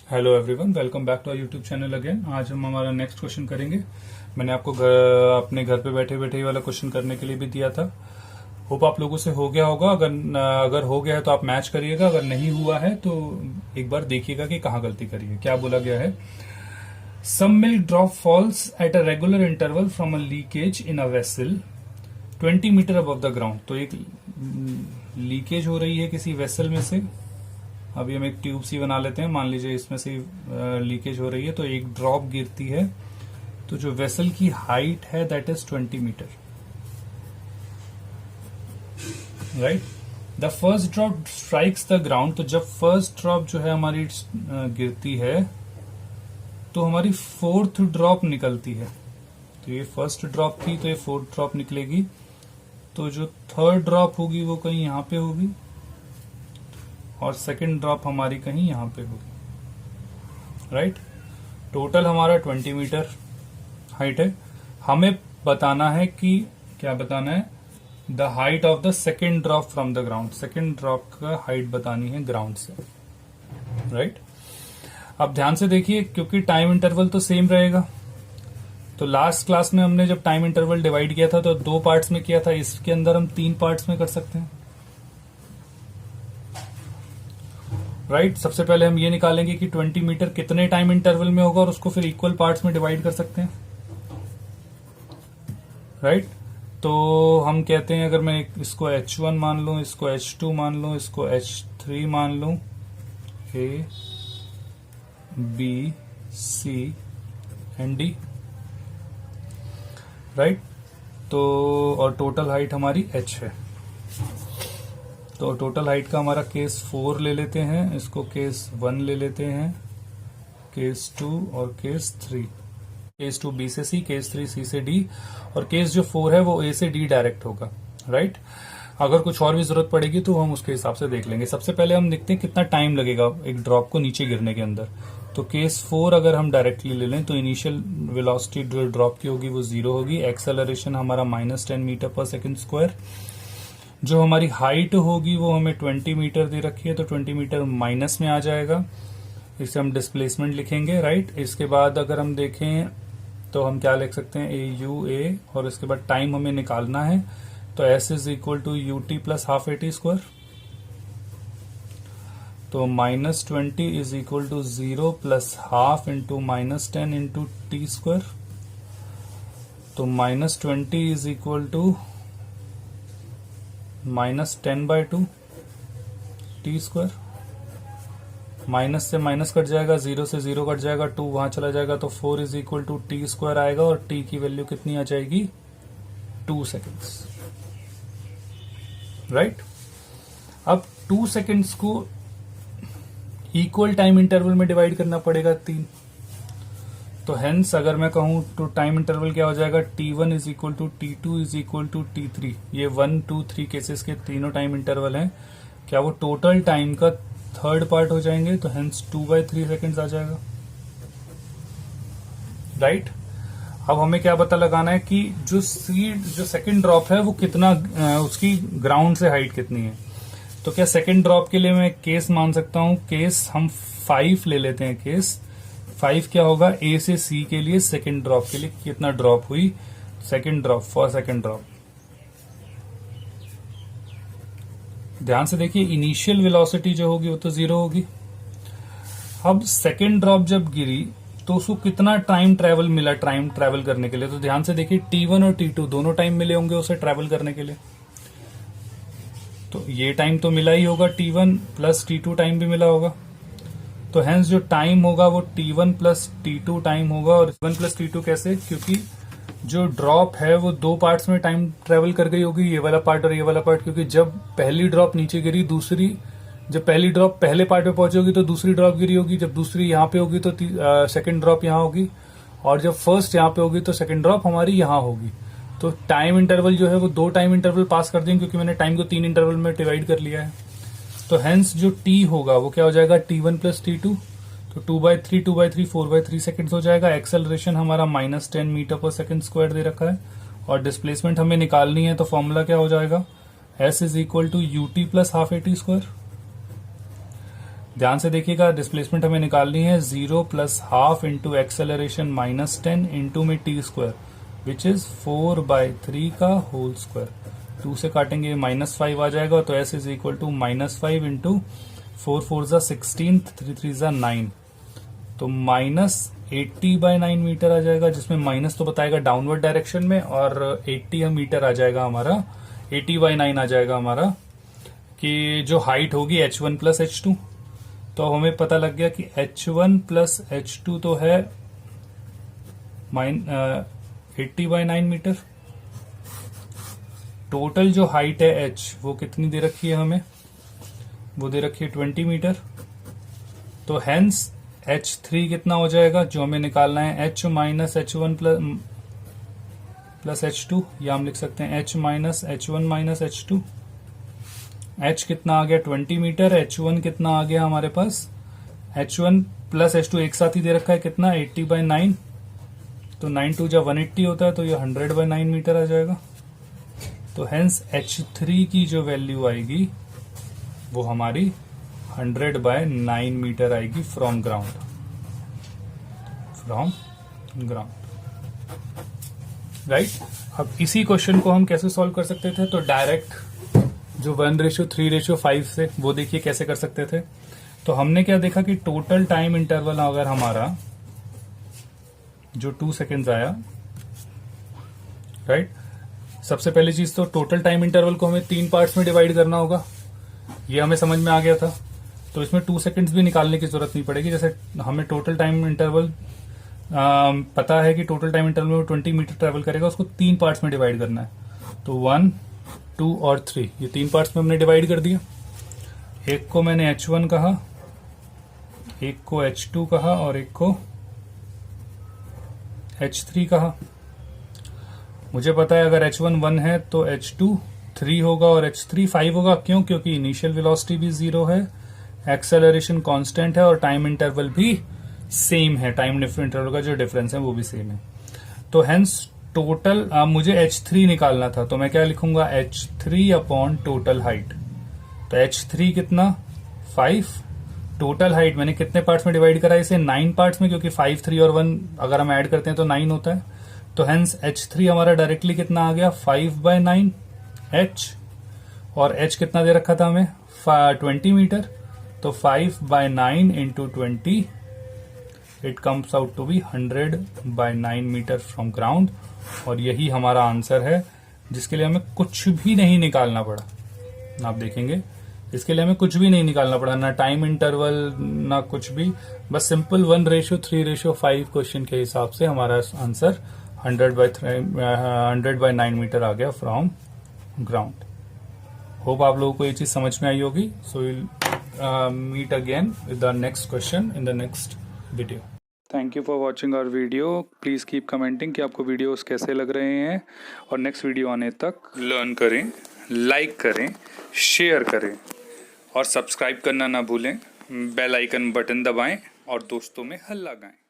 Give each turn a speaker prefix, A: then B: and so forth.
A: Hello everyone, welcome back to our YouTube channel again. आज हम हमारा नेक्स्ट क्वेश्चन करेंगे। मैंने आपको अपने घर पे बैठे बैठे ही वाला क्वेश्चन करने के लिए भी दिया था। होप आप लोगों से हो गया होगा। अगर हो गया है तो आप मैच करिएगा, अगर नहीं हुआ है तो एक बार देखिएगा कि कहाँ गलती करी है। क्या बोला गया है? Some milk drop falls at a regular interval from a leakage in a vessel 20 metre above the ground. तो एक लीकेज हो रही है किसी वेसल में से। अभी हम एक ट्यूब सी बना लेते हैं, मान लीजिए इसमें से लीकेज हो रही है, तो एक ड्रॉप गिरती है। तो जो वेसल की हाइट है that is 20 metre, right. The first drop strikes the ground. तो जब फर्स्ट ड्रॉप जो है हमारी गिरती है तो हमारी फोर्थ ड्रॉप निकलती है। तो ये फर्स्ट ड्रॉप थी, तो ये फोर्थ ड्रॉप निकलेगी। तो जो थर्ड ड्रॉप होगी वो कहीं यहां पे होगी और सेकंड ड्रॉप हमारी कहीं यहां पे होगी, राइट। टोटल हमारा 20 मीटर हाइट है। हमें बताना है कि क्या बताना है? The height of the second drop from the ground. Second drop का हाइट बतानी है ग्राउंड से, राइट। अब ध्यान से देखिए, क्योंकि टाइम इंटरवल तो सेम रहेगा। तो लास्ट क्लास में हमने जब टाइम इंटरवल डिवाइड किया था तो 2 पार्ट्स में किया था। इसके अंदर हम 3 पार्ट्स में कर सकते हैं, राइट। सबसे पहले हम ये निकालेंगे कि 20 मीटर कितने टाइम इंटरवल में होगा और उसको फिर इक्वल पार्ट्स में डिवाइड कर सकते हैं, राइट। तो हम कहते हैं, अगर मैं इसको H1 मान लूं, इसको H2 मान लूं, इसको H3 मान लूं, A, B, C and D, right. तो और टोटल हाइट हमारी H है। तो टोटल हाइट का हमारा केस 4 ले लेते हैं, इसको केस 1 ले लेते हैं, केस 2 और केस 3। केस 2 B से C, केस 3 C से D, और केस जो 4 है वो A से D डायरेक्ट होगा, राइट। अगर कुछ और भी जरूरत पड़ेगी तो हम उसके हिसाब से देख लेंगे। सबसे पहले हम देखते हैं कितना टाइम लगेगा एक ड्रॉप को नीचे गिरने के अंदर। तो केस 4 अगर हम डायरेक्टली ले लें तो इनिशियल वेलोसिटी जो ड्रॉप की होगी वो 0 होगी। एक्सेलरेशन हमारा -10 मीटर पर सेकेंड स्क्वायर। जो हमारी हाइट होगी वो हमें 20 मीटर दे रखी है, तो 20 मीटर माइनस में आ जाएगा। इसे हम डिस्प्लेसमेंट लिखेंगे, राइट। इसके बाद अगर हम देखें तो हम क्या लिख सकते हैं? AUA, और इसके बाद टाइम हमें निकालना है। तो S is equal to UT plus half AT square. तो -20 is equal to 0 plus half into -10 into T square. तो -20 is equal to -10/2 T square. Minus से माइनस कट जाएगा, 0 से 0 कट जाएगा, 2 वहां चला जाएगा, तो 4 is equal to T square आएगा। और T की वैल्यू कितनी आ जाएगी? 2 सेकेंड्स, राइट। अब 2 सेकेंड्स को इक्वल टाइम इंटरवल में डिवाइड करना पड़ेगा 3। तो हेंस अगर मैं कहूं तो टाइम इंटरवल क्या हो जाएगा? T1 is equal to T2 is equal to T3। ये 1, 2, 3 केसेस के तीनों टाइम इंटरवल हैं। क्या वो टोटल टाइम का थर्ड पार्ट हो जाएंगे? तो हेंस 2/3 सेकेंड्स आ जाएगा, राइट। अब हमें क्या पता लगाना है कि जो सेकंड ड्रॉप है वो कितना, उसकी ग्राउंड से हाइट कितनी है। तो क्या सेकंड ड्रॉप के लिए मैं केस मान सकता हूं? केस हम 5 ले लेते हैं। केस 5 क्या होगा? A से C के लिए सेकंड ड्रॉप के लिए कितना ड्रॉप हुई? Second drop, for second drop. ध्यान से देखिए, इनिशियल वेलोसिटी जो होगी वो तो 0 होगी। अब सेकंड ड्रॉप जब गिरी तो उसको कितना टाइम ट्रेवल मिला टाइम ट्रेवल करने के लिए? तो ध्यान से देखिए, T1 और T2 दोनों टाइम मिले होंगे उसे ट्रेवल करने के लिए। तो ये टाइम तो मिला ही होगा, T1 प्लस T2 टाइम भी मिला होगा। तो हेंस जो टाइम होगा वो T1 प्लस T2 टाइम होगा। और 1 प्लस T2 कैसे? क्योंकि जो ड्रॉप है वो 2 पार्ट्स में टाइम ट्रेवल कर गई होगी, ये वाला पार्ट और ये वाला पार्ट। क्योंकि जब पहली ड्रॉप नीचे गिरी, जब पहली ड्रॉप पहले पार्ट पे पहुंची होगी तो दूसरी ड्रॉप गिरी होगी, जब दूसरी यहाँ पे होगी तो सेकंड ड्रॉप यहाँ होगी, और जब फर्स्ट यहाँ पे होगी तो सेकंड ड्रॉप हमारी यहाँ होगी। तो टाइम इंटरवल जो है वो 2 टाइम इंटरवल पास कर देंगे, क्योंकि मैंने टाइम को 3 इंटरवल में डिवाइड कर लिया है। तो हेंस जो T होगा वो क्या हो जाएगा? T1 plus T2। तो 2/3, 2/3, 4/3 सेकेंड्स हो जाएगा। एक्सेलरेशन हमारा -10 मीटर पर सेकेंड स्क्वायर दे रखा है, और डिस्प्लेसमेंट हमें निकालनी है। तो फॉर्मूला क्या हो जाएगा? S is equal to UT plus half AT square. ध्यान से देखिएगा, डिस्प्लेसमेंट हमें निकालनी है 0 plus half into acceleration minus 10 into में टी स्क्वायर विच इज 4/3 का होल स्क्वायर। 2 से काटेंगे -5 आ जाएगा, तो s is equal to -5 into 4 4 जा 16, 3 3 जा 9, तो -80/9 मीटर आ जाएगा, जिसमें माइनस तो बताएगा डाउनवर्ड डायरेक्शन में, और 80 मीटर आ जाएगा हमारा, 80/9 आ जाएगा हमारा कि जो हाइट होगी h1 प्लस h2। तो हमें पता लग गया कि h1 प्लस h2 तो है 80/9 मीटर। टोटल जो हाइट है h वो कितनी दे रखी है हमें, वो दे रखी है 20 मीटर। तो हेंस h3 कितना हो जाएगा, जो हमें निकालना है h minus h1 plus h2, या हम लिख सकते हैं h minus h1 minus h2। h कितना आ गया 20 मीटर, h1 कितना आ गया हमारे पास, h1 प्लस h2 एक साथ ही दे रखा है कितना 80/9, तो 9 2 जा 180 होता है, तो ये 100/9 मीटर आ जाएगा। तो हेंस h3 की जो वैल्यू आएगी वो हमारी 100/9 मीटर आएगी फ्रॉम ग्राउंड, राइट। अब इसी क्वेश्चन को हम कैसे सॉल्व कर सकते थे, तो डायरेक्ट जो 1:3:5 से, वो देखिए कैसे कर सकते थे। तो हमने क्या देखा कि टोटल टाइम इंटरवल अगर हमारा जो 2 सेकेंड्स आया, राइट। सबसे पहली चीज तो टोटल टाइम इंटरवल को हमें 3 पार्ट्स में डिवाइड करना होगा, ये हमें समझ में आ गया था। तो इसमें 2 सेकेंड्स भी निकालने की जरूरत नहीं पड़ेगी। जैसे हमें टोटल टाइम इंटरवल पता है कि टोटल टाइम इंटरवल में 20 मीटर ट्रेवल करेगा, उसको 3 पार्ट्स में डिवाइड करना है। तो 1, 2 और 3, ये 3 पार्ट्स में हमने डिवाइड कर दिया। एक को मैंने h1 कहा, एक को h2 कहा, और एक को h3 कहा। मुझे पता है अगर h1 1 है तो h2 3 होगा और h3 5 होगा। क्यों? क्योंकि इनिशियल वेलोसिटी भी 0 है, एक्सेलरेशन कांस्टेंट है, और टाइम इंटरवल भी सेम है। टाइम इंटरवल का जो डिफरेंस है वो भी सेम है। तो हेंस टोटल मुझे h3 निकालना था, तो मैं क्या लिखूंगा, h3 अपॉन टोटल हाइट। तो h3 कितना 5, टोटल हाइट मैंने कितने पार्ट्स में डिवाइड करा इसे, 9 पार्ट्स में, क्योंकि 5, 3 और 1 अगर हम ऐड करते हैं तो 9 होता है। तो हेंस h3 हमारा डायरेक्टली कितना आ गया 5/9 h, और h कितना दे रखा था हमें 20 मीटर। तो 5/9 into 20, it comes out to be 100/9 metre from ground. और यही हमारा आंसर है, जिसके लिए हमें कुछ भी नहीं निकालना पड़ा। आप देखेंगे इसके लिए हमें कुछ भी नहीं निकालना पड़ा, ना टाइम इंटरवल ना कुछ भी, बस सिंपल 1:3:5 क्वेश्चन के हिसाब से हमारा आंसर 100/9 मीटर आ गया फ्रॉम ग्राउंड। होप आप लोगों को ये चीज समझ में आई होगी। So will meet again with the next question in the next video. Thank you for watching our video. Please keep commenting कि आपको वीडियोस कैसे लग रहे हैं, और नेक्स्ट वीडियो आने तक लर्न करें, लाइक करें, शेयर करें, और सब्सक्राइब करना ना भूलें। बेल आइकन बटन दबाएं और दोस्तों में हल्ला गाएं।